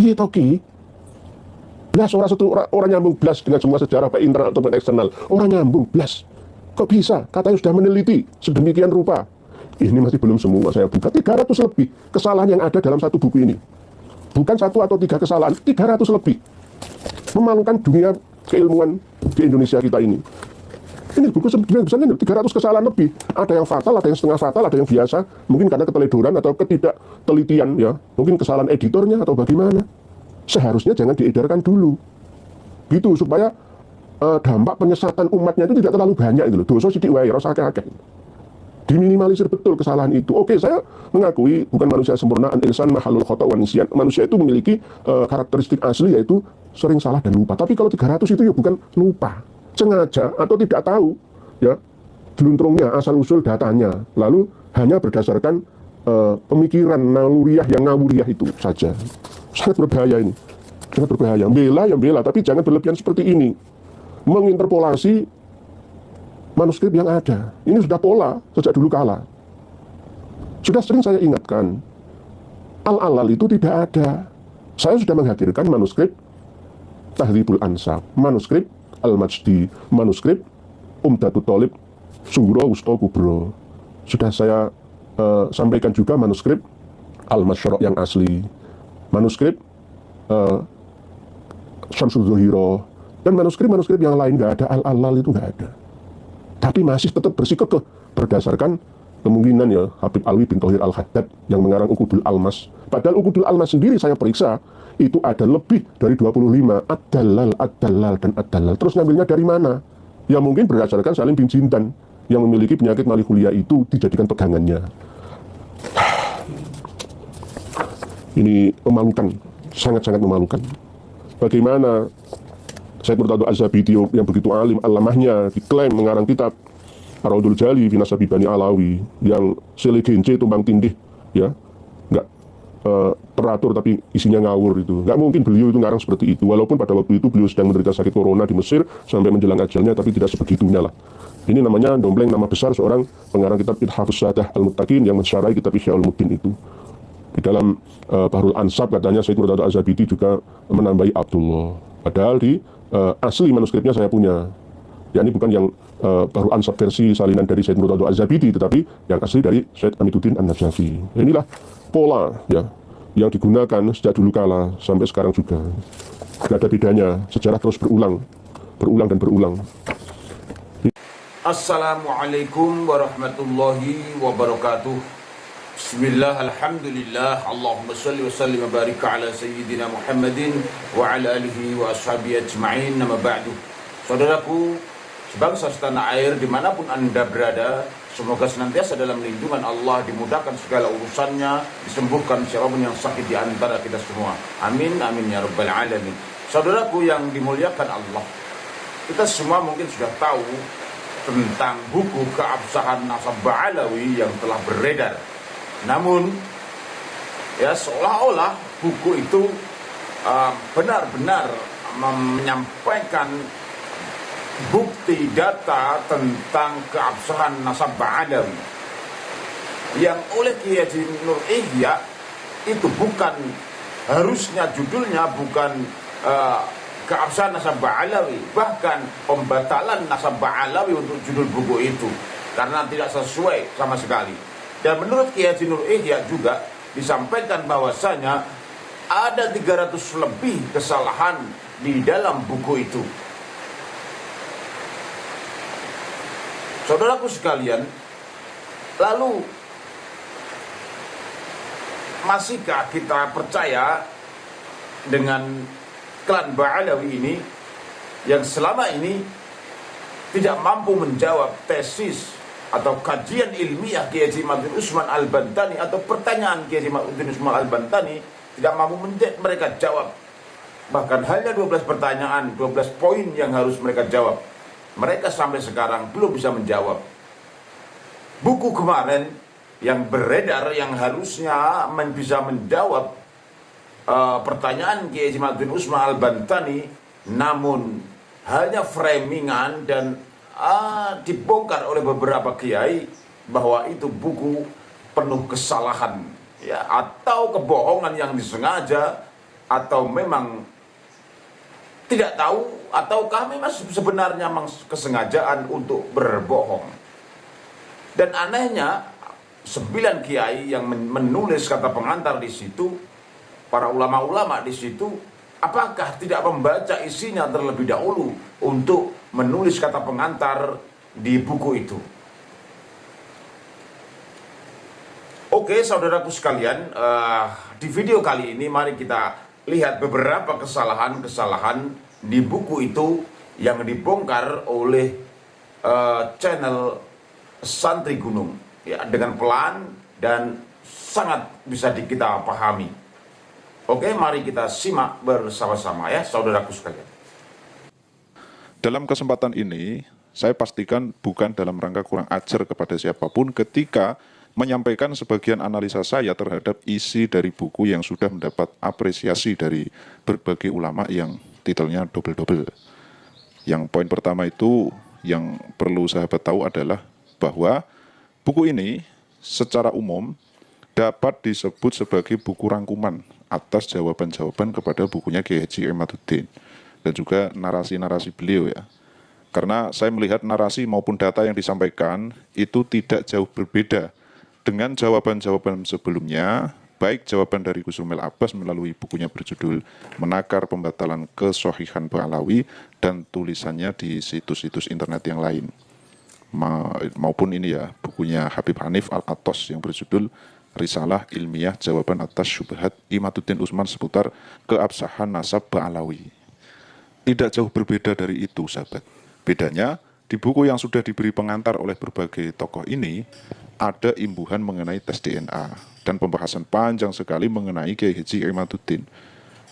Iya toki. Blas orang nyambung blas dengan semua sejarah baik internal ataupun eksternal. Orang nyambung blas. Kok bisa? Katanya sudah meneliti sedemikian rupa. Ini masih belum semua saya buka. 300 lebih kesalahan yang ada dalam satu buku ini. Bukan 1 atau 3 kesalahan, 300 lebih. Memalukan dunia keilmuan di Indonesia kita ini. Ini buku besarnya 300 kesalahan lebih. Ada yang fatal, ada yang setengah fatal, ada yang biasa. Mungkin karena keteledoran atau ketidaktelitian ya. Mungkin kesalahan editornya atau bagaimana. Seharusnya jangan diedarkan dulu. Gitu supaya dampak penyesatan umatnya itu tidak terlalu banyak itu loh. Dosa sidik wae, rasa akeh-akeh. Diminimalisir betul kesalahan itu. Oke, saya mengakui bukan manusia sempurna, an-insan mahalul khata' wan nisyan. Manusia itu memiliki karakteristik asli yaitu sering salah dan lupa. Tapi kalau 300 itu ya bukan lupa, sengaja atau tidak tahu ya geluntrungnya asal usul datanya. Lalu hanya berdasarkan pemikiran naluriah yang ngawuriah itu saja. Sangat berbahaya ini. Sangat berbahaya. Bela yang bela, tapi jangan berlebihan seperti ini. Menginterpolasi manuskrip yang ada. Ini sudah pola sejak dulu kala. Sudah sering saya ingatkan, al-alal itu tidak ada. Saya sudah menghadirkan manuskrip Tahdhibul Ansab, manuskrip Al-Majdi, manuskrip Umdatut Thalib, Sughra, Wusta, Kubra. Sudah saya sampaikan juga manuskrip Al-Masyra' yang asli, manuskrip Syamsul Zuhira, dan manuskrip-manuskrip yang lain. Nggak ada al-alal itu, nggak ada. Tapi masih tetap bersikukuh berdasarkan kemungkinan ya Habib Alwi bin Thohir Al-Haddad yang mengarang Uqudul Almas. Padahal Uqudul Almas sendiri saya periksa itu ada lebih dari 25 ad-dalal, ad-dalal, dan ad-dalal. Terus ngambilnya dari mana? Ya mungkin berdasarkan Salim bin Jintan yang memiliki penyakit malikulia itu dijadikan pegangannya. Ini memalukan, sangat-sangat memalukan. Bagaimana Sayyid Murtadha Az-Zabidi yang begitu alim, alamahnya diklaim mengarang kitab Ar-Raudhul Jali fi Nasabi Bani Alawi yang selegence tumbang tindih ya, nggak teratur tapi isinya ngawur itu. Nggak mungkin beliau itu ngarang seperti itu, walaupun pada waktu itu beliau sedang menderita sakit corona di Mesir sampai menjelang ajalnya, tapi tidak sebegitunya lah. Ini namanya dompleng nama besar seorang pengarang kitab Ithafus Sadah Al-Muttaqin yang mensyarai kitab Ihya Ulumuddin itu. Di dalam Bahrul Ansab katanya Sayyid Murtadha Az-Zabidi juga menambahi Abdullah. Padahal di asli manuskripnya saya punya. Ya ini bukan yang Bahrul Ansab versi salinan dari Sayyid Murtadha Az-Zabidi, tetapi yang asli dari Sayyid Amiduddin An-Najafi. Inilah pola ya yang digunakan sejak dulu kala sampai sekarang juga. Tidak ada bedanya. Sejarah terus berulang dan berulang. Assalamualaikum warahmatullahi wabarakatuh. Bismillah, alhamdulillah, Allahumma salli wa sallim wa barik ala Sayyidina Muhammadin wa ala alihi wa ashabihi ajma'in, nama ba'du. Saudaraku, sebangsa setanah air dimanapun anda berada, semoga senantiasa dalam lindungan Allah, dimudahkan segala urusannya, disembuhkan siapapun yang sakit di antara kita semua. Amin, amin ya rabbal alamin. Saudaraku yang dimuliakan Allah, kita semua mungkin sudah tahu tentang buku keabsahan Nasab Ba'alawi yang telah beredar. Namun ya seolah-olah buku itu benar-benar menyampaikan bukti data tentang keabsahan Nasab Ba'alawi yang oleh Kiai Haji Nur Ihya itu bukan, harusnya judulnya bukan keabsahan Nasab Ba'alawi, bahkan pembatalan Nasab Ba'alawi untuk judul buku itu karena tidak sesuai sama sekali. Dan menurut Kiai Haji Nur Ihya juga disampaikan bahwasanya ada 300 lebih kesalahan di dalam buku itu. Saudaraku sekalian, lalu masihkah kita percaya dengan klan Ba'alawi ini yang selama ini tidak mampu menjawab tesis atau kajian ilmiah Kiai Haji Ma'ruf Usman Al-Bantani atau pertanyaan Kiai Haji Ma'ruf Usman Al-Bantani, tidak mampu mereka jawab. Bahkan hanya 12 pertanyaan, 12 poin yang harus mereka jawab. Mereka sampai sekarang belum bisa menjawab. Buku kemarin yang beredar yang harusnya bisa menjawab pertanyaan Kiai Haji Ma'ruf Usman Al-Bantani, namun hanya framingan dan dibongkar oleh beberapa kiai bahwa itu buku penuh kesalahan ya, atau kebohongan yang disengaja atau memang tidak tahu, ataukah memang sebenarnya memang kesengajaan untuk berbohong. Dan anehnya 9 kiai yang menulis kata pengantar di situ, para ulama-ulama di situ, apakah tidak membaca isinya terlebih dahulu untuk menulis kata pengantar di buku itu? Oke, saudaraku sekalian, di video kali ini mari kita lihat beberapa kesalahan-kesalahan di buku itu yang dibongkar oleh channel Santri Gunung, ya, dengan pelan dan sangat bisa kita pahami. Oke, mari kita simak bersama-sama ya, saudaraku sekalian. Dalam kesempatan ini, saya pastikan bukan dalam rangka kurang ajar kepada siapapun ketika menyampaikan sebagian analisa saya terhadap isi dari buku yang sudah mendapat apresiasi dari berbagai ulama yang titelnya double-double. Yang poin pertama itu yang perlu sahabat tahu adalah bahwa buku ini secara umum dapat disebut sebagai buku rangkuman atas jawaban-jawaban kepada bukunya Kiai Haji Imaduddin dan juga narasi-narasi beliau ya. Karena saya melihat narasi maupun data yang disampaikan itu tidak jauh berbeda dengan jawaban-jawaban sebelumnya, baik jawaban dari Gus Rumel Abbas melalui bukunya berjudul Menakar Pembatalan Kesohihan Ba'alawi dan tulisannya di situs-situs internet yang lain. Maupun ini ya, bukunya Habib Hanif Al-Atos yang berjudul Risalah Ilmiah Jawaban Atas Syubhat Imaduddin Utsman seputar keabsahan nasab Ba'alawi. Tidak jauh berbeda dari itu, sahabat. Bedanya, di buku yang sudah diberi pengantar oleh berbagai tokoh ini, ada imbuhan mengenai tes DNA dan pembahasan panjang sekali mengenai Kiai Haji Imaduddin.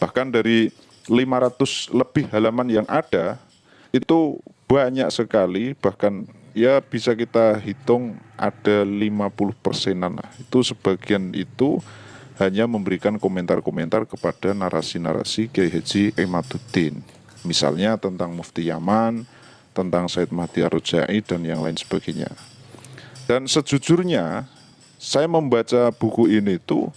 Bahkan dari 500 lebih halaman yang ada, itu banyak sekali, bahkan ya bisa kita hitung ada 50%-an lah. Itu sebagian itu hanya memberikan komentar-komentar kepada narasi-narasi Kiai Haji Imaduddin. Misalnya tentang Mufti Yaman, tentang Said Mahdi Ar-Rajai dan yang lain sebagainya. Dan sejujurnya saya membaca buku ini tuh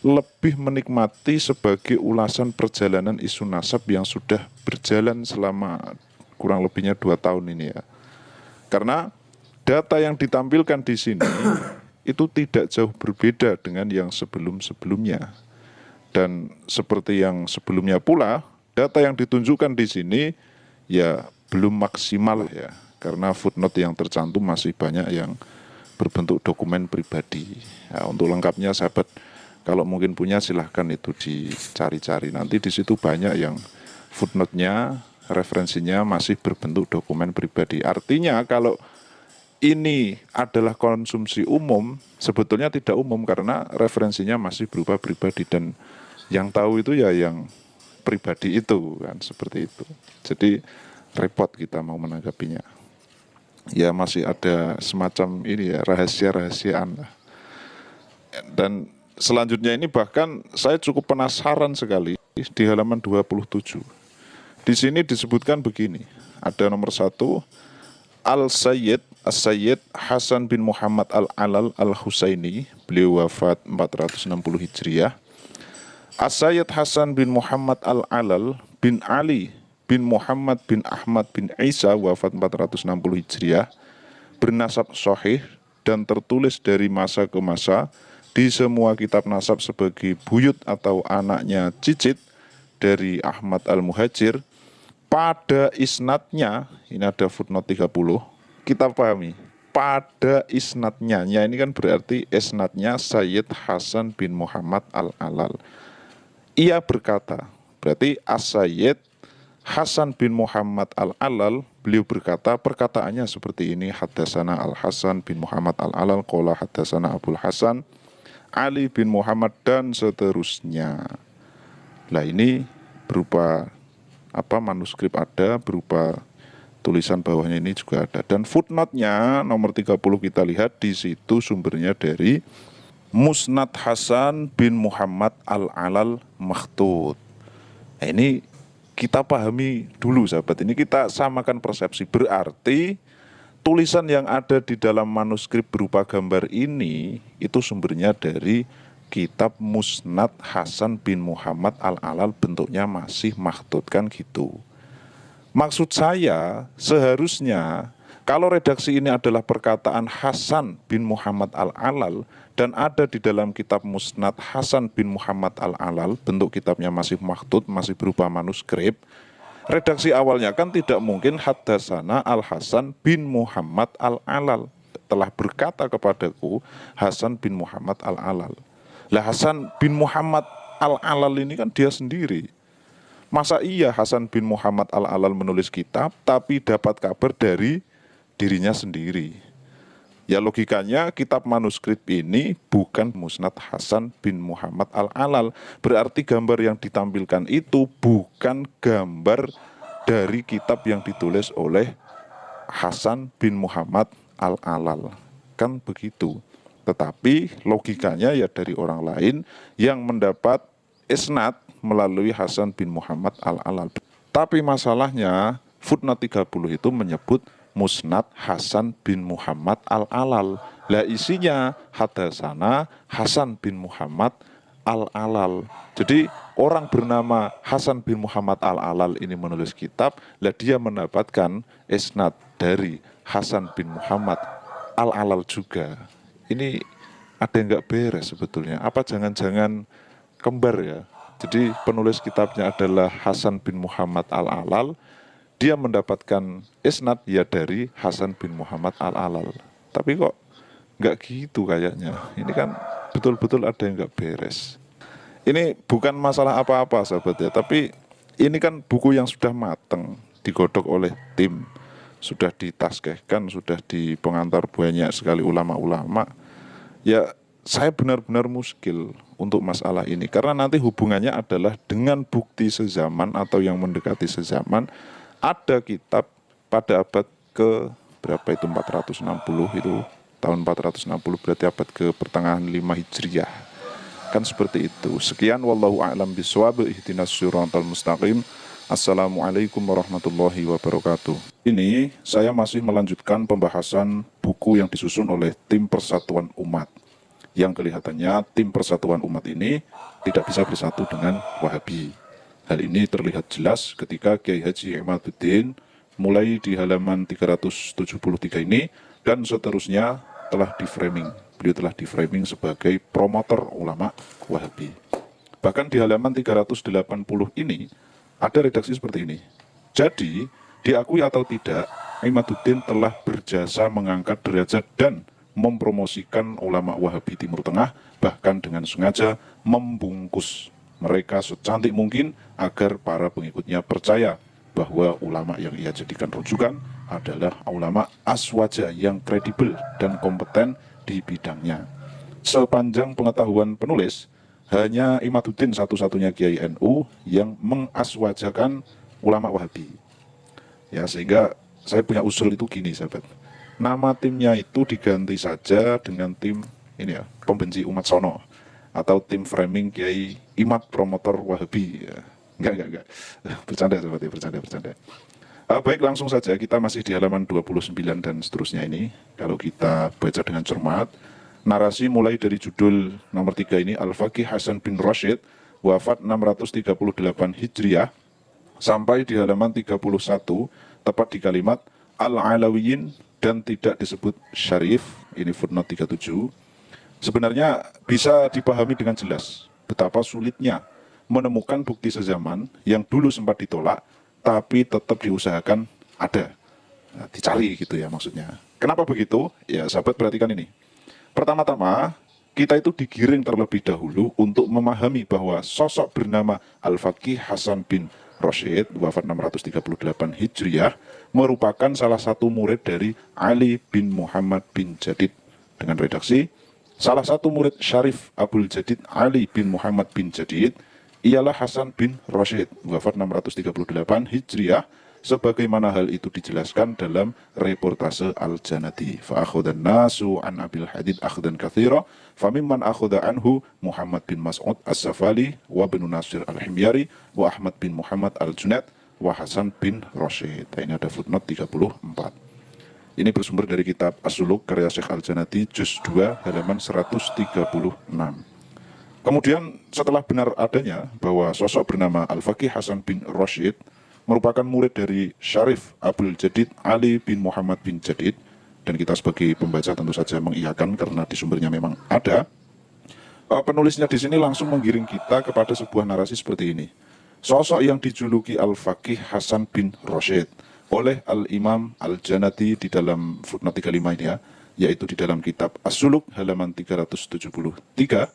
lebih menikmati sebagai ulasan perjalanan isu nasab yang sudah berjalan selama kurang lebihnya 2 tahun ini ya. Karena data yang ditampilkan di sini itu tidak jauh berbeda dengan yang sebelum-sebelumnya. Dan seperti yang sebelumnya pula, data yang ditunjukkan di sini ya belum maksimal ya. Karena footnote yang tercantum masih banyak yang berbentuk dokumen pribadi. Ya, untuk lengkapnya sahabat, kalau mungkin punya silahkan itu dicari-cari. Nanti di situ banyak yang footnote-nya, referensinya masih berbentuk dokumen pribadi. Artinya kalau ini adalah konsumsi umum, sebetulnya tidak umum karena referensinya masih berupa pribadi dan yang tahu itu ya yang pribadi itu kan, seperti itu. Jadi repot kita mau menanggapinya. Ya masih ada semacam ini ya, rahasia-rahasiaan lah. Dan selanjutnya ini bahkan saya cukup penasaran sekali di halaman 27. Di sini disebutkan begini, ada nomor 1, As-Sayyid Hasan bin Muhammad Al-Alal Al-Husaini, beliau wafat 460 Hijriah. As-Sayyid Hasan bin Muhammad Al-Alal bin Ali bin Muhammad bin Ahmad bin Isa, wafat 460 Hijriah, bernasab sahih dan tertulis dari masa ke masa di semua kitab nasab sebagai buyut atau anaknya cicit dari Ahmad Al-Muhajir. Pada isnadnya, ini ada footnote 30, kita pahami, pada isnadnya, ya ini kan berarti isnadnya Sayyid Hasan bin Muhammad Al-Alal. Ia berkata, berarti As-Sayyid Hasan bin Muhammad Al-Alal, beliau berkata, perkataannya seperti ini, Haddasana Al-Hasan bin Muhammad Al-Alal, qala Haddasana Abul Hasan Ali bin Muhammad, dan seterusnya. Nah ini berupa manuskrip ada, berupa tulisan bawahnya ini juga ada. Dan footnote-nya nomor 30 kita lihat, di situ sumbernya dari Musnad Hasan bin Muhammad Al-Alal Makhtut. Nah ini kita pahami dulu sahabat, ini kita samakan persepsi. Berarti tulisan yang ada di dalam manuskrip berupa gambar ini itu sumbernya dari kitab Musnad Hasan bin Muhammad Al-Alal, bentuknya masih makhtut kan gitu. Maksud saya seharusnya kalau redaksi ini adalah perkataan Hasan bin Muhammad Al-Alal dan ada di dalam kitab Musnad Hasan bin Muhammad Al-Alal, bentuk kitabnya masih makhtut, masih berupa manuskrip, redaksi awalnya kan tidak mungkin Haddatsana Al-Hasan bin Muhammad Al-Alal telah berkata kepadaku Hasan bin Muhammad Al-Alal. Lah Hasan bin Muhammad Al-Alal ini kan dia sendiri. Masa iya Hasan bin Muhammad Al-Alal menulis kitab tapi dapat kabar dari dirinya sendiri? Ya logikanya kitab manuskrip ini bukan Musnad Hasan bin Muhammad Al-Alal. Berarti gambar yang ditampilkan itu bukan gambar dari kitab yang ditulis oleh Hasan bin Muhammad Al-Alal. Kan begitu. Tetapi logikanya ya dari orang lain yang mendapat isnad melalui Hasan bin Muhammad Al-Alal. Tapi masalahnya footnote 30 itu menyebut Musnad Hasan bin Muhammad Al-Alal. Lah isinya Haddatsana Hasan bin Muhammad Al-Alal. Jadi orang bernama Hasan bin Muhammad Al-Alal ini menulis kitab, lah dia mendapatkan isnad dari Hasan bin Muhammad Al-Alal juga. Ini ada yang nggak beres sebetulnya. Apa jangan-jangan kembar ya? Jadi penulis kitabnya adalah Hasan bin Muhammad Al-Alal. Dia mendapatkan isnad ya dari Hasan bin Muhammad Al-Alal. Tapi kok nggak gitu kayaknya. Ini kan betul-betul ada yang nggak beres. Ini bukan masalah apa-apa sahabat ya. Tapi ini kan buku yang sudah matang, digodok oleh tim. Sudah ditaskehkan, sudah dipengantar banyak sekali ulama-ulama. Ya saya benar-benar muskil untuk masalah ini. Karena nanti hubungannya adalah dengan bukti sezaman atau yang mendekati sezaman. Ada kitab pada abad ke berapa itu 460 itu. Tahun 460 berarti abad ke pertengahan 5 Hijriah. Kan seperti itu. Sekian wallahu a'lam bishawab. Ihdinas siratal mustaqim. Assalamualaikum warahmatullahi wabarakatuh. Ini saya masih melanjutkan pembahasan buku yang disusun oleh tim Persatuan Umat. Yang kelihatannya tim Persatuan Umat ini tidak bisa bersatu dengan Wahabi. Hal ini terlihat jelas ketika Kiai Haji Imaduddin mulai di halaman 373 ini dan seterusnya telah di-framing. Beliau telah di-framing sebagai promotor ulama Wahabi. Bahkan di halaman 380 ini ada redaksi seperti ini. Jadi, diakui atau tidak, Imaduddin telah berjasa mengangkat derajat dan mempromosikan ulama Wahabi Timur Tengah, bahkan dengan sengaja membungkus mereka secantik mungkin agar para pengikutnya percaya bahwa ulama yang ia jadikan rujukan adalah ulama aswaja yang kredibel dan kompeten di bidangnya. Sepanjang pengetahuan penulis, hanya Imaduddin satu-satunya Kiai NU yang mengaswajakan ulama Wahabi. Ya, sehingga saya punya usul itu gini, sahabat. Nama timnya itu diganti saja dengan tim ini ya, pembenci umat sono atau tim framing Kiai Imad promotor Wahabi. Ya. Enggak. Bercanda sahabat, ya, bercanda. Baik, langsung saja kita masih di halaman 29 dan seterusnya ini. Kalau kita baca dengan cermat, narasi mulai dari judul nomor 3 ini Al-Faqih Hasan bin Rashid wafat 638 Hijriah sampai di halaman 31 tepat di kalimat Al-Alawiyin dan tidak disebut Syarif, ini footnote 37. Sebenarnya bisa dipahami dengan jelas betapa sulitnya menemukan bukti sezaman yang dulu sempat ditolak tapi tetap diusahakan ada. Nah, dicari gitu ya maksudnya. Kenapa begitu? Ya sahabat perhatikan ini. Pertama-tama, kita itu digiring terlebih dahulu untuk memahami bahwa sosok bernama Al-Faqih Hasan bin Rashid, wafat 638 Hijriah, merupakan salah satu murid dari Ali bin Muhammad bin Jadid. Dengan redaksi, salah satu murid Syarif Abdul Jadid Ali bin Muhammad bin Jadid, ialah Hasan bin Rashid, wafat 638 Hijriah, sebagaimana hal itu dijelaskan dalam reportase Al-Janati. Fa akhadhan nasu an Abil Hadid akhdan katsira, fa mimman akhadha anhu Muhammad bin Mas'ud As-Safali wa bin Nasir Al-Himyari wa Ahmad bin Muhammad Al-Junaid wa Hasan bin Rashid. Ini ada footnote 34. Ini bersumber dari kitab As-Suluk karya Syekh Al-Janati juz 2 halaman 136. Kemudian setelah benar adanya bahwa sosok bernama Al-Faqih Hasan bin Rashid merupakan murid dari Syarif Abdul Jadid Ali bin Muhammad bin Jadid, dan kita sebagai pembaca tentu saja mengiyakan karena di sumbernya memang ada. Penulisnya di sini langsung menggiring kita kepada sebuah narasi seperti ini. Sosok yang dijuluki Al-Faqih Hasan bin Rashid oleh Al-Imam Al-Janati di dalam footnote 35 ini ya, yaitu di dalam kitab As-Suluk halaman 373,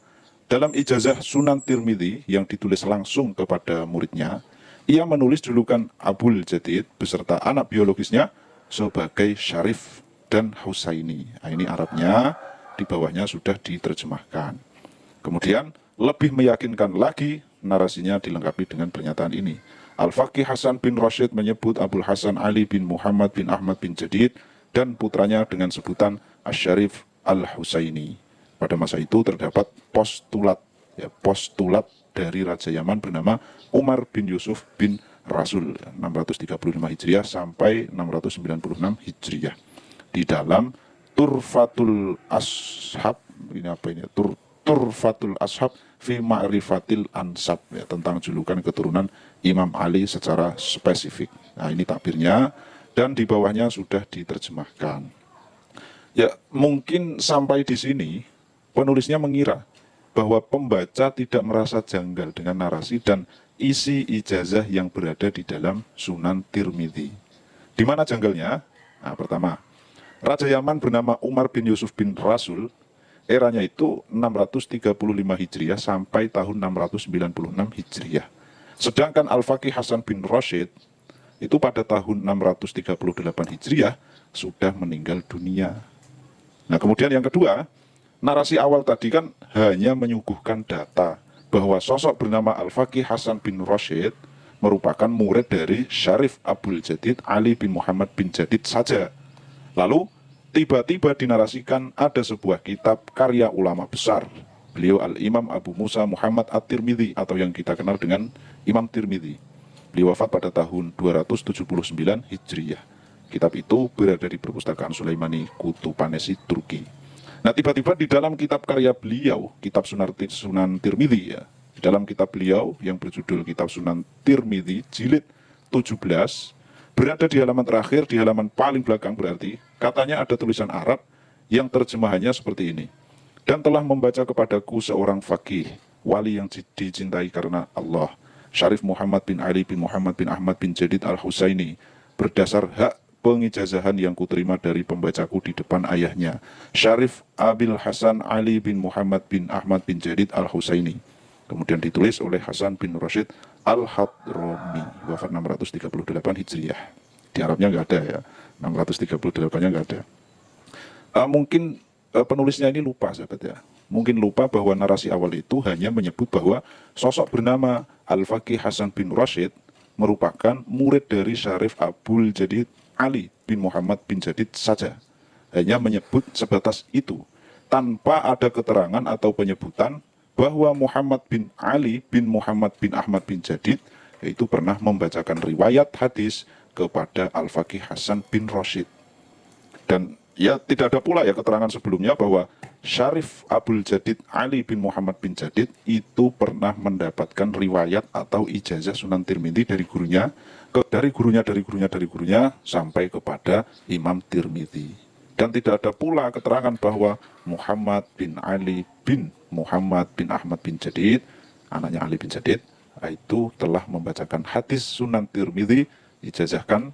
dalam ijazah Sunan Tirmidzi yang ditulis langsung kepada muridnya, ia menulis julukan Abul Jadid beserta anak biologisnya sebagai Syarif dan Husaini. Nah, ini Arabnya, di bawahnya sudah diterjemahkan. Kemudian lebih meyakinkan lagi, narasinya dilengkapi dengan pernyataan ini. Al-Faqih Hasan bin Rashid menyebut Abul Hasan Ali bin Muhammad bin Ahmad bin Jadid dan putranya dengan sebutan Asy-Syarif Al-Husaini. Pada masa itu terdapat postulat dari Raja Yaman bernama Umar bin Yusuf bin Rasul 635 Hijriah sampai 696 Hijriah. Di dalam Turfatul Ashab, ini apa ini? Turfatul Ashab fi Ma'rifatil Ansab, ya, tentang julukan keturunan Imam Ali secara spesifik. Nah, ini takbirnya dan di bawahnya sudah diterjemahkan. Ya, mungkin sampai di sini penulisnya mengira bahwa pembaca tidak merasa janggal dengan narasi dan isi ijazah yang berada di dalam Sunan Tirmidzi. Di mana janggalnya? Nah, pertama, Raja Yaman bernama Umar bin Yusuf bin Rasul, eranya itu 635 Hijriah sampai tahun 696 Hijriah. Sedangkan Al-Faqih Hasan bin Rashid itu pada tahun 638 Hijriah sudah meninggal dunia. Nah, kemudian yang kedua, narasi awal tadi kan hanya menyuguhkan data bahwa sosok bernama Al-Faqih Hasan bin Rashid merupakan murid dari Syarif Abdul Jadid Ali bin Muhammad bin Jadid saja. Lalu tiba-tiba dinarasikan ada sebuah kitab karya ulama besar. Beliau Al-Imam Abu Musa Muhammad At-Tirmidzi atau yang kita kenal dengan Imam Tirmidzi. Beliau wafat pada tahun 279 Hijriah. Kitab itu berada di perpustakaan Sulaimani Kutupanesi, Turki. Nah, tiba-tiba di dalam kitab karya beliau, kitab Sunan Tirmidzi ya, di dalam kitab beliau yang berjudul Kitab Sunan Tirmidzi jilid 17, berada di halaman terakhir, di halaman paling belakang berarti, katanya ada tulisan Arab yang terjemahannya seperti ini. Dan telah membaca kepadaku seorang faqih, wali yang dicintai karena Allah, Syarif Muhammad bin Ali bin Muhammad bin Ahmad bin Jadid Al-Husaini, berdasar hak pengijazahan yang kuterima dari pembacaku di depan ayahnya, Syarif Abil Hasan Ali bin Muhammad bin Ahmad bin Jadid Al-Husaini. Kemudian ditulis oleh Hasan bin Rashid Al-Hadrami, wafat 638 Hijriah. Di Arabnya nggak ada ya, 638-nya nggak ada. Mungkin penulisnya ini lupa, sahabat ya. Mungkin lupa bahwa narasi awal itu hanya menyebut bahwa sosok bernama Al-Faqih Hasan bin Rashid merupakan murid dari Syarif Abdul Jadid Ali bin Muhammad bin Jadid saja. Hanya menyebut sebatas itu, tanpa ada keterangan atau penyebutan bahwa Muhammad bin Ali bin Muhammad bin Ahmad bin Jadid yaitu pernah membacakan riwayat hadis kepada Al-Faqih Hasan bin Rashid. Dan ya tidak ada pula ya keterangan sebelumnya bahwa Syarif Abdul Jadid Ali bin Muhammad bin Jadid itu pernah mendapatkan riwayat atau ijazah Sunan Tirmidzi dari gurunya, dari gurunya sampai kepada Imam Tirmidzi. Dan tidak ada pula keterangan bahwa Muhammad bin Ali bin Muhammad bin Ahmad bin Jadid, anaknya Ali bin Jadid, itu telah membacakan hadis Sunan Tirmidzi, ijazahkan,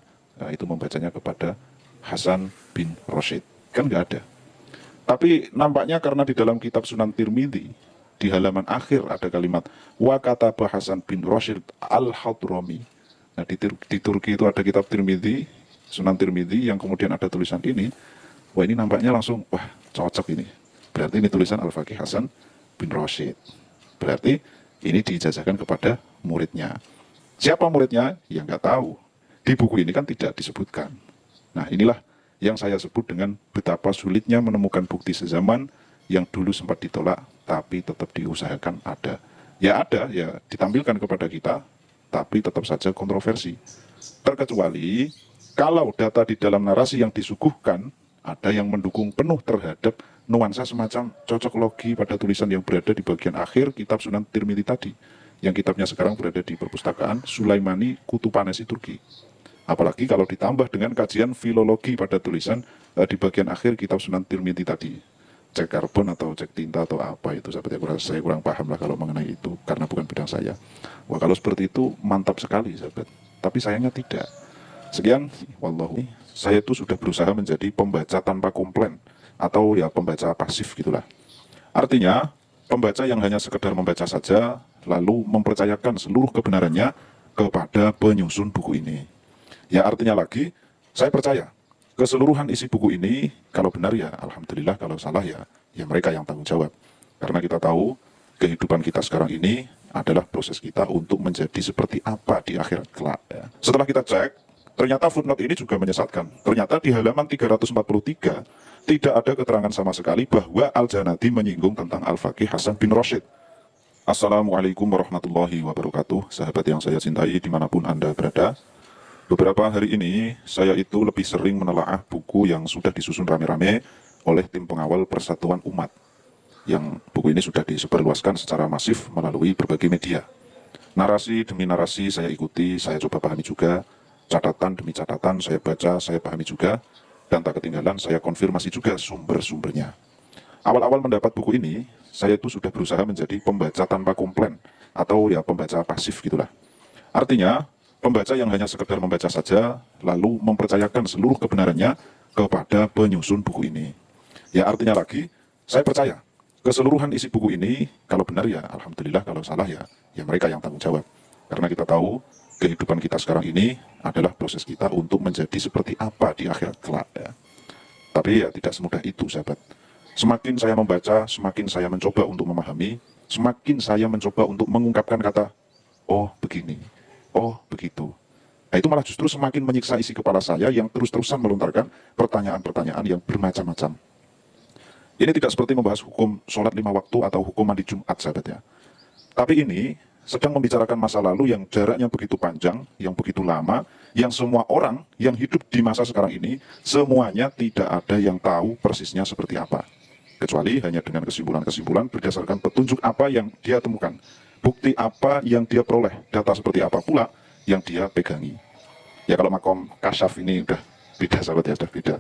itu membacanya kepada Hasan bin Rashid. Kan nggak ada. Tapi nampaknya karena di dalam kitab Sunan Tirmidzi, di halaman akhir ada kalimat wa kataba Hasan bin Rashid Al-Hadrami. Nah, di Turki itu ada kitab Tirmidzi, Sunan Tirmidzi, yang kemudian ada tulisan ini. Wah, ini nampaknya langsung, wah cocok ini. Berarti ini tulisan Al-Faqih Hasan bin Rashid. Berarti ini diijazahkan kepada muridnya. Siapa muridnya? Ya nggak tahu. Di buku ini kan tidak disebutkan. Nah, inilah yang saya sebut dengan betapa sulitnya menemukan bukti sezaman yang dulu sempat ditolak, tapi tetap diusahakan ada. Ya ada, ya ditampilkan kepada kita, tapi tetap saja kontroversi. Terkecuali kalau data di dalam narasi yang disuguhkan ada yang mendukung penuh terhadap nuansa semacam cocok logi pada tulisan yang berada di bagian akhir kitab Sunan Tirmidzi tadi, yang kitabnya sekarang berada di perpustakaan Sulaimani Kutupanesi Turki. Apalagi kalau ditambah dengan kajian filologi pada tulisan di bagian akhir kitab Sunan Tirmidzi tadi. Cek karbon atau cek tinta atau apa itu, sahabat ya, saya kurang paham lah kalau mengenai itu karena bukan bidang saya. Wah, kalau seperti itu mantap sekali, sahabat. Tapi sayangnya tidak. Sekian, wallahu. Saya itu sudah berusaha menjadi pembaca tanpa komplain atau ya pembaca pasif gitulah. Artinya, pembaca yang hanya sekedar membaca saja lalu mempercayakan seluruh kebenarannya kepada penyusun buku ini. Ya artinya lagi, saya percaya keseluruhan isi buku ini, kalau benar ya alhamdulillah, kalau salah ya mereka yang tanggung jawab. Karena kita tahu kehidupan kita sekarang ini adalah proses kita untuk menjadi seperti apa di akhirat kelak. Ya. Setelah kita cek, ternyata footnote ini juga menyesatkan. Ternyata di halaman 343 tidak ada keterangan sama sekali bahwa Al-Janadi menyinggung tentang Al-Faqih Hasan bin Rashid. Assalamualaikum warahmatullahi wabarakatuh, sahabat yang saya cintai dimanapun Anda berada. Beberapa hari ini, saya itu lebih sering menelaah buku yang sudah disusun rame-rame oleh tim pengawal Persatuan Umat. Yang buku ini sudah disebarluaskan secara masif melalui berbagai media. Narasi demi narasi saya ikuti, saya coba pahami juga. Catatan demi catatan saya baca, saya pahami juga. Dan tak ketinggalan, saya konfirmasi juga sumber-sumbernya. Awal-awal mendapat buku ini, saya itu sudah berusaha menjadi pembaca tanpa komplain. Atau ya pembaca pasif gitulah. Artinya, pembaca yang hanya sekedar membaca saja, lalu mempercayakan seluruh kebenarannya kepada penyusun buku ini. Ya artinya lagi, saya percaya keseluruhan isi buku ini, kalau benar ya alhamdulillah, kalau salah ya mereka yang tanggung jawab. Karena kita tahu kehidupan kita sekarang ini adalah proses kita untuk menjadi seperti apa di akhirat kelak. Ya. Tapi ya tidak semudah itu, sahabat. Semakin saya membaca, semakin saya mencoba untuk memahami, semakin saya mencoba untuk mengungkapkan kata, oh begini. Oh begitu. Nah itu malah justru semakin menyiksa isi kepala saya yang terus-terusan melontarkan pertanyaan-pertanyaan yang bermacam-macam. Ini tidak seperti membahas hukum sholat 5 waktu atau hukum mandi Jumat, sahabat ya. Tapi ini sedang membicarakan masa lalu yang jaraknya begitu panjang, yang begitu lama, yang semua orang yang hidup di masa sekarang ini, semuanya tidak ada yang tahu persisnya seperti apa. Kecuali hanya dengan kesimpulan-kesimpulan berdasarkan petunjuk apa yang dia temukan. Bukti apa yang dia peroleh, data seperti apa pula yang dia pegangi. Ya kalau makom kasyaf ini udah beda, sahabat ya, sudah beda.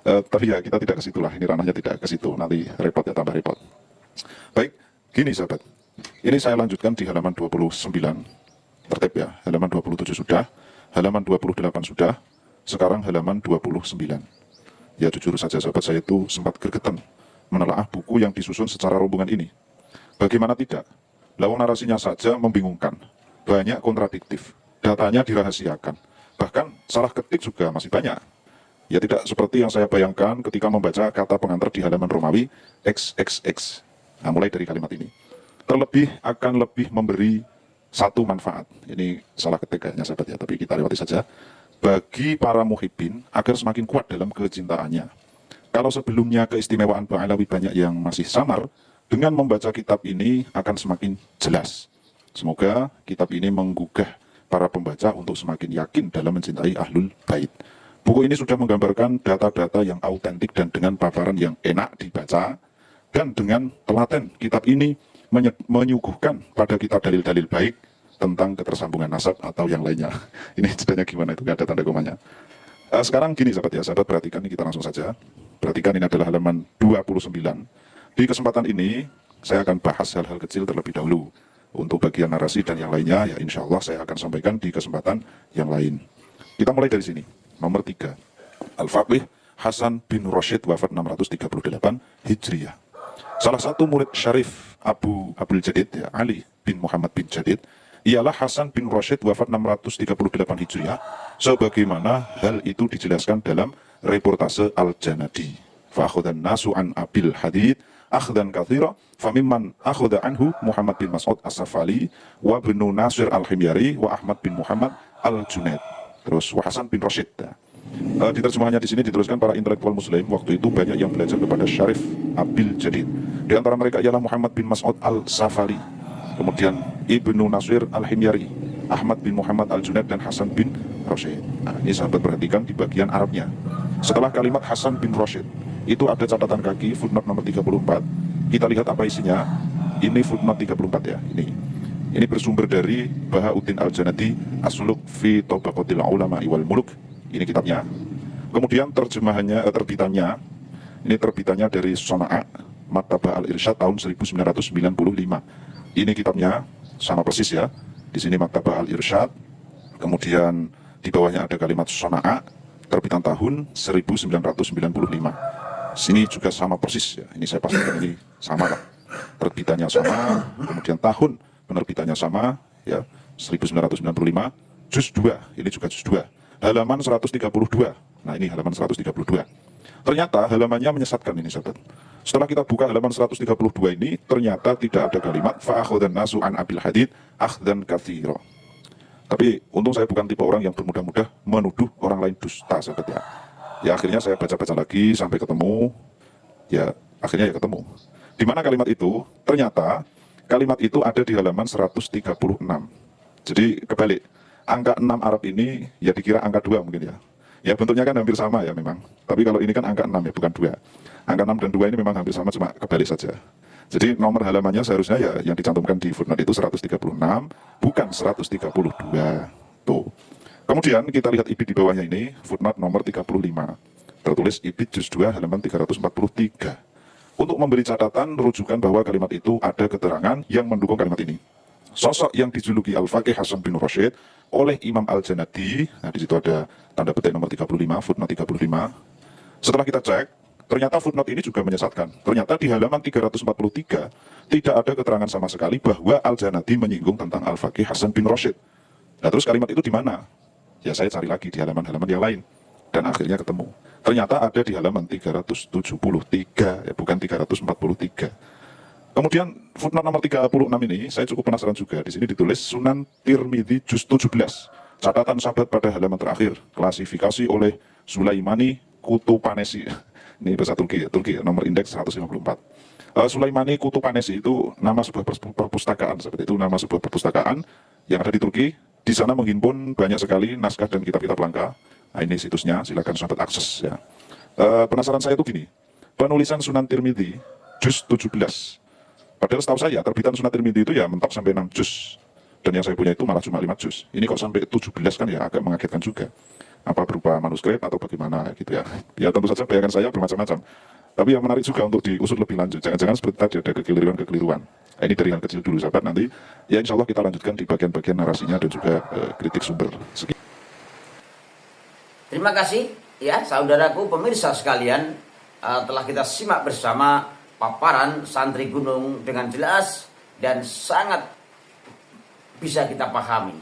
Tapi ya kita tidak ke situ lah, ini ranahnya tidak ke situ, nanti repot ya, tambah repot. Baik, gini sahabat, ini saya lanjutkan di halaman 29, tertib ya, halaman 27 sudah, halaman 28 sudah, sekarang halaman 29. Ya jujur saja sahabat, saya itu sempat gregetan menelaah buku yang disusun secara rombongan ini. Bagaimana tidak? Lawang narasinya saja membingungkan, banyak kontradiktif, datanya dirahasiakan, bahkan salah ketik juga masih banyak. Ya tidak seperti yang saya bayangkan ketika membaca kata pengantar di halaman Romawi XXX. Nah, mulai dari kalimat ini. Terlebih akan lebih memberi satu manfaat. Ini salah ketik kayaknya sahabat ya, tapi kita lewati saja. Bagi para muhibbin agar semakin kuat dalam kecintaannya. Kalau sebelumnya keistimewaan Ba'alawi banyak yang masih samar, dengan membaca kitab ini akan semakin jelas. Semoga kitab ini menggugah para pembaca untuk semakin yakin dalam mencintai Ahlul Bait. Buku ini sudah menggambarkan data-data yang autentik dan dengan paparan yang enak dibaca. Dan dengan telaten, kitab ini menyuguhkan pada kita dalil-dalil baik tentang ketersambungan nasab atau yang lainnya. Ini jedanya gimana itu, nggak ada tanda komanya. Sekarang gini sahabat ya, sahabat perhatikan ini, kita langsung saja. Perhatikan ini adalah halaman 29. Di kesempatan ini, saya akan bahas hal-hal kecil terlebih dahulu. Untuk bagian narasi dan yang lainnya, ya insya Allah saya akan sampaikan di kesempatan yang lain. Kita mulai dari sini. Nomor 3. Al-Faqih Hasan bin Rashid wafat 638 Hijriyah. Salah satu murid syarif Abul Jadid, ya, Ali bin Muhammad bin Jadid, ialah Hasan bin Rashid wafat 638 Hijriyah. Sebagaimana hal itu dijelaskan dalam reportase Al-Janadi. Fa'akhudan nasu an abil hadid akhdan kathira famimman akhda anhu Muhammad bin Mas'ud as-Safali wa bnu Nasir al-Himyari wa Ahmad bin Muhammad al-Junaid. Terus wa Hasan bin Rashid. Di terjemahannya di sini diteruskan para intelektual muslim waktu itu banyak yang belajar kepada Syarif Abil Jadid. Di antara mereka ialah Muhammad bin Mas'ud al-Safali, kemudian Ibnu Nasir al-Himyari, Ahmad bin Muhammad al-Junaid dan Hasan bin Rashid. Nah, ini sahabat perhatikan di bagian Arabnya. Setelah kalimat Hasan bin Rashid, itu ada catatan kaki footnote nomor 34. Kita lihat apa isinya. Ini footnote 34 ya. Ini bersumber dari Bahauddin Al-Janadi As-Suluk fi Tabaqatil Ulama wal Muluk. Ini kitabnya. Kemudian terjemahannya, terbitannya, ini terbitannya dari Sana'a, Maktabah Al-Irsyad tahun 1995. Ini kitabnya, sama persis ya. Di sini Maktabah Al-Irsyad, kemudian di bawahnya ada kalimat Sana'a, terbitan tahun 1995. Sini juga sama persis ya. Ini saya pastikan ini sama lah. Terbitannya sama, kemudian tahun penerbitannya sama ya, 1995, juz 2, ini juga juz 2. Halaman 132. Nah, ini halaman 132. Ternyata halamannya menyesatkan ini, sahabat. Setelah kita buka halaman 132 ini, ternyata tidak ada kalimat fa'akhudan nasu an abil hadid akhdan katsira. Tapi untung saya bukan tipe orang yang bermudah-mudah menuduh orang lain dusta, sahabat ya. Ya akhirnya saya baca-baca lagi sampai ketemu. Ya akhirnya ya ketemu. Di mana kalimat itu? Ternyata kalimat itu ada di halaman 136. Jadi kebalik. Angka 6 Arab ini ya dikira angka 2 mungkin ya. Ya bentuknya kan hampir sama ya memang. Tapi kalau ini kan angka 6 ya, bukan 2. Angka 6 dan 2 ini memang hampir sama, cuma kebalik saja. Jadi nomor halamannya seharusnya ya yang dicantumkan di footnote itu 136, bukan 132. Tuh. Kemudian kita lihat ibid di bawahnya ini, footnote nomor 35. Tertulis ibid juz 2 halaman 343. Untuk memberi catatan rujukan bahwa kalimat itu ada keterangan yang mendukung kalimat ini. Sosok yang dijuluki Al-Faqih Hasan bin Rashid oleh Imam Al-Janadi, nah di situ ada tanda petik nomor 35, footnote 35. Setelah kita cek, ternyata footnote ini juga menyesatkan. Ternyata di halaman 343 tidak ada keterangan sama sekali bahwa Al-Janadi menyinggung tentang Al-Faqih Hasan bin Rashid. Nah terus kalimat itu di mana? Ya saya cari lagi di halaman-halaman yang lain. Dan akhirnya ketemu. Ternyata ada di halaman 373, ya bukan 343. Kemudian footnote nomor 36 ini saya cukup penasaran juga. Di sini ditulis Sunan Tirmidzi juz 17. Catatan sahabat pada halaman terakhir. Klasifikasi oleh Sulaimani Kutupanesi. Ini bahasa Turki ya, nomor indeks 154. Sulaimani Kutupanesi itu nama sebuah perpustakaan, seperti itu nama sebuah perpustakaan yang ada di Turki. Di sana menghimpun banyak sekali naskah dan kitab-kitab langka. Nah, ini situsnya, silakan sahabat akses ya. Penasaran saya itu gini. Penulisan Sunan Tirmidzi juz 17. Padahal setahu saya terbitan Sunan Tirmidzi itu ya mentok sampai 6 juz. Dan yang saya punya itu malah cuma 5 juz. Ini kok sampai 17 kan ya agak mengagetkan juga. Apa berupa manuskrip atau bagaimana gitu ya. Ya tentu saja bayangan saya bermacam-macam. Tapi yang menarik juga untuk diusut lebih lanjut. Jangan-jangan seperti tadi ada kekeliruan-kekeliruan. Nah, ini dari yang kecil dulu sahabat, nanti ya insya Allah kita lanjutkan di bagian-bagian narasinya dan juga kritik sumber. Terima kasih ya saudaraku pemirsa sekalian, telah kita simak bersama paparan santri gunung dengan jelas dan sangat bisa kita pahami.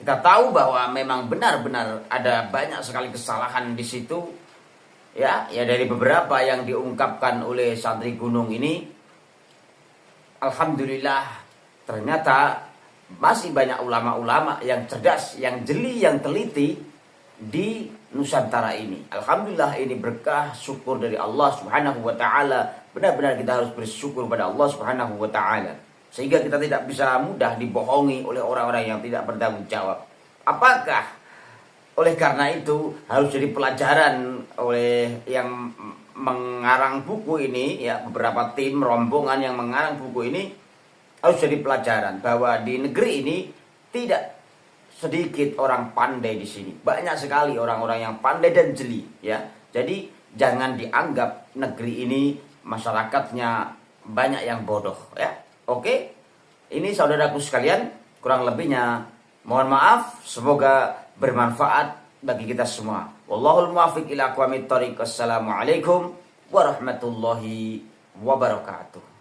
Kita tahu bahwa memang benar-benar ada banyak sekali kesalahan di situ. Ya dari beberapa yang diungkapkan oleh santri gunung ini, alhamdulillah ternyata masih banyak ulama-ulama yang cerdas, yang jeli, yang teliti di Nusantara ini. Alhamdulillah ini berkah syukur dari Allah Subhanahu wa taala. Benar-benar kita harus bersyukur pada Allah Subhanahu wa taala. Sehingga kita tidak bisa mudah dibohongi oleh orang-orang yang tidak bertanggung jawab. Apakah oleh karena itu harus jadi pelajaran oleh yang mengarang buku ini ya, beberapa tim rombongan yang mengarang buku ini harus jadi pelajaran bahwa di negeri ini tidak sedikit orang pandai di sini. Banyak sekali orang-orang yang pandai dan jeli ya. Jadi jangan dianggap negeri ini masyarakatnya banyak yang bodoh ya. Oke. Ini saudaraku sekalian, kurang lebihnya mohon maaf, semoga bermanfaat bagi kita semua. Wallahul muwaffiq ila aqwamit thoriq. Assalamualaikum warahmatullahi wabarakatuh.